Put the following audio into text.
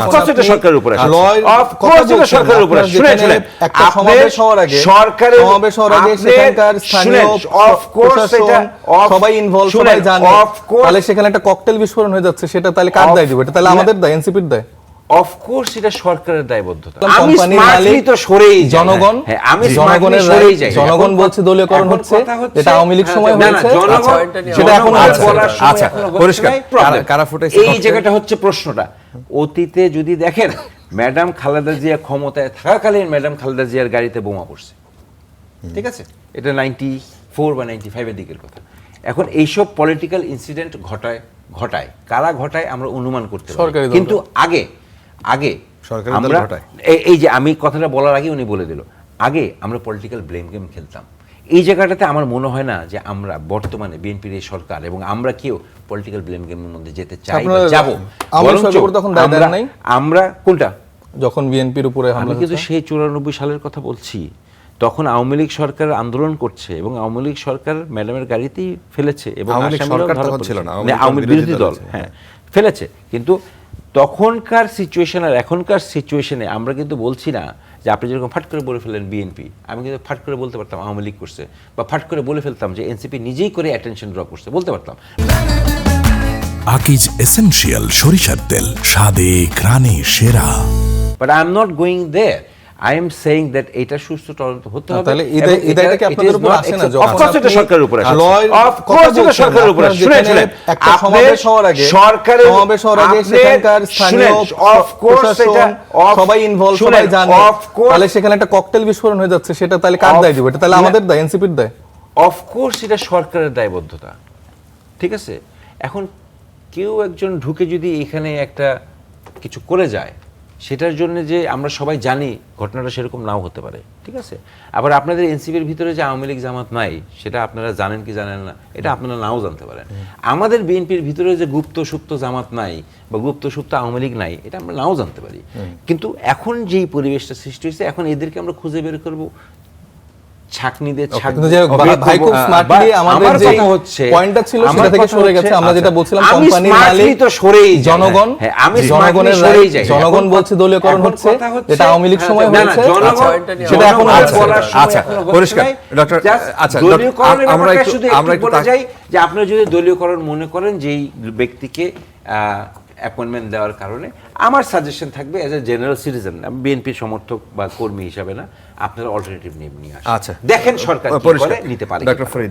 Of course এটা সরকারের উপরে আসে, অফকোর্স এটা সরকারের উপরে আসে। শুনেন একটা সমাবেশ হওয়ার আগে সেখানকার স্থানীয় প্রশাসন সবাই ইনভলভ, সবাই জানে, তাহলে সেখানে একটা ককটেল বিস্ফোরণ হয়ে যাচ্ছে, সেটা তাহলে কার দায় দিবে? এটা তাহলে আমাদের দায়, এনসিপির দায়? অফকোর্স এটা সরকারের দায়বদ্ধতা। কোম্পানির মালিক তো সরেই যায়, জনগণ, হ্যাঁ আমি জনগণের সরেই যাই। জনগণ বলছে দলীয়করণ হচ্ছে, এটা আওয়ামী লীগ সময় হয়েছে, সেটা এখন আচ্ছা পরিষ্কার কারা ফুটাইছে এই জায়গাটা হচ্ছে প্রশ্নটা। অতীতে যদি দেখেন ম্যাডাম খালেদা জিয়া ক্ষমতায় থাকাকালীন ম্যাডাম খালেদা জিয়ার গাড়িতে বোমা পড়ছে, ঠিক আছে, এটা 94 বা 95 এর দিকের কথা। এখন এইসব পলিটিক্যাল ইনসিডেন্ট ঘটায় কারা ঘটায় আমরা অনুমান করতে পারি, কিন্তু আগে আমরা এই যে আমি কথাটা বলার আগে উনি বলে দিল, আগে আমরা পলিটিক্যাল ব্লেম গেম খেলতাম। এই জায়গাটাতে আমার মনে হয় না যে আমরা বর্তমানে বিএনপির এই সরকার এবং আমরা কেউ পলিটিক্যাল ব্লেম গেমের মধ্যে যেতে চাই বা যাব। আমরা কোনটা যখন বিএনপির উপরে হামলা, আমি কিন্তু সেই 94 সালের কথা বলছি, তখন আওয়ামী লীগ সরকার আন্দোলন করছে এবং আওয়ামী লীগ সরকার ম্যাডামের গাড়িতেই ফেলেছে এবং আওয়ামী বিরোধী দল হ্যাঁ ফেলেছে। কিন্তু তখনকার সিচুয়েশন আর এখনকার সিচুয়েশনে আমরা কিন্তু বলছি না যে আপনি যেরকম ফাট করে বলে ফেলেন বিএনপি, আমি কিন্তু ফাট করে বলতে পারতাম আওয়ামী লীগ করছে, বা ফাট করে বলে ফেলতাম যে এনসিপি নিজেই করে অ্যাটেনশন ড্র করছে, বলতে পারতাম। আকিজ এসেনশিয়াল সরিষার তেল, স্বাদে ঘ্রাণে সেরা। But I am not going there, I am saying that এটা সুস্থ তদন্ত হতে হবে। তাহলে এটা কি আপনাদের উপর আসে না? যখন অফকোর্স এটা সরকারের উপরে আসে, অফকোর্স এটা সরকারের উপরে আসে। শুনেন একটা সমাবেশ হওয়ার আগে সেখানকার স্থানীয় প্রশাসন সবাই ইনভলভ, সবাই জানে, তাহলে সেখানে একটা ককটেল বিস্ফোরণ হয়ে যাচ্ছে, সেটা তাহলে কার দায় দিবে? এটা তাহলে আমাদের দায়, এনসিপির দায়? অফকোর্স এটা সরকারের দায়বদ্ধতা, ঠিক আছে। এখন কেউ একজন ঢুকে যদি এখানে একটা কিছু করে যায়, সেটার জন্য যে আমরা সবাই জানি ঘটনাটা সেরকম নাও হতে পারে, ঠিক আছে। আবার আপনাদের এনসিপির ভিতরে যে আওয়ামী লীগ জামাত নাই, সেটা আপনারা জানেন কি জানেন না, এটা আপনারা নাও জানতে পারেন। আমাদের বিএনপির ভিতরে যে গুপ্ত সুপ্ত জামাত নাই বা গুপ্ত সুপ্ত আওয়ামী লীগ নাই, এটা আমরা নাও জানতে পারি। কিন্তু এখন যেই পরিবেশটা সৃষ্টি হয়েছে, এখন এদেরকে আমরা খুঁজে বের করবো, ছাকনি দিয়ে ভাই খুব স্মার্টলি আমাদের যে পয়েন্টটা ছিল সেটা থেকে সরে গেছে। আমরা যেটা বলছিলাম কোম্পানির মালিক তো সরেই জনগণ, আমি জনগণের সরেই যাই, জনগণ বলছে দলীয়করণ হচ্ছে, এটা আওয়ামী লীগ সময় হয়েছে, সেটা এখন আচ্ছা পরিষ্কার ডক্টর। আচ্ছা আমরা একটু বলে যাই যে আপনারা যদি দলীয়করণ মনে করেন যেই ব্যক্তিকে অ্যাপয়েন্টমেন্ট দেওয়ার কারণে, আমার সাজেশন থাকবে as a general citizen, BNP সমর্থক বা কর্মী হিসাবে না, আপনারা অল্টারনেটিভ নিয়ে আসেন। আচ্ছা দেখেন সরকার কি করে নিতে পারে। ডক্টর ফরিদি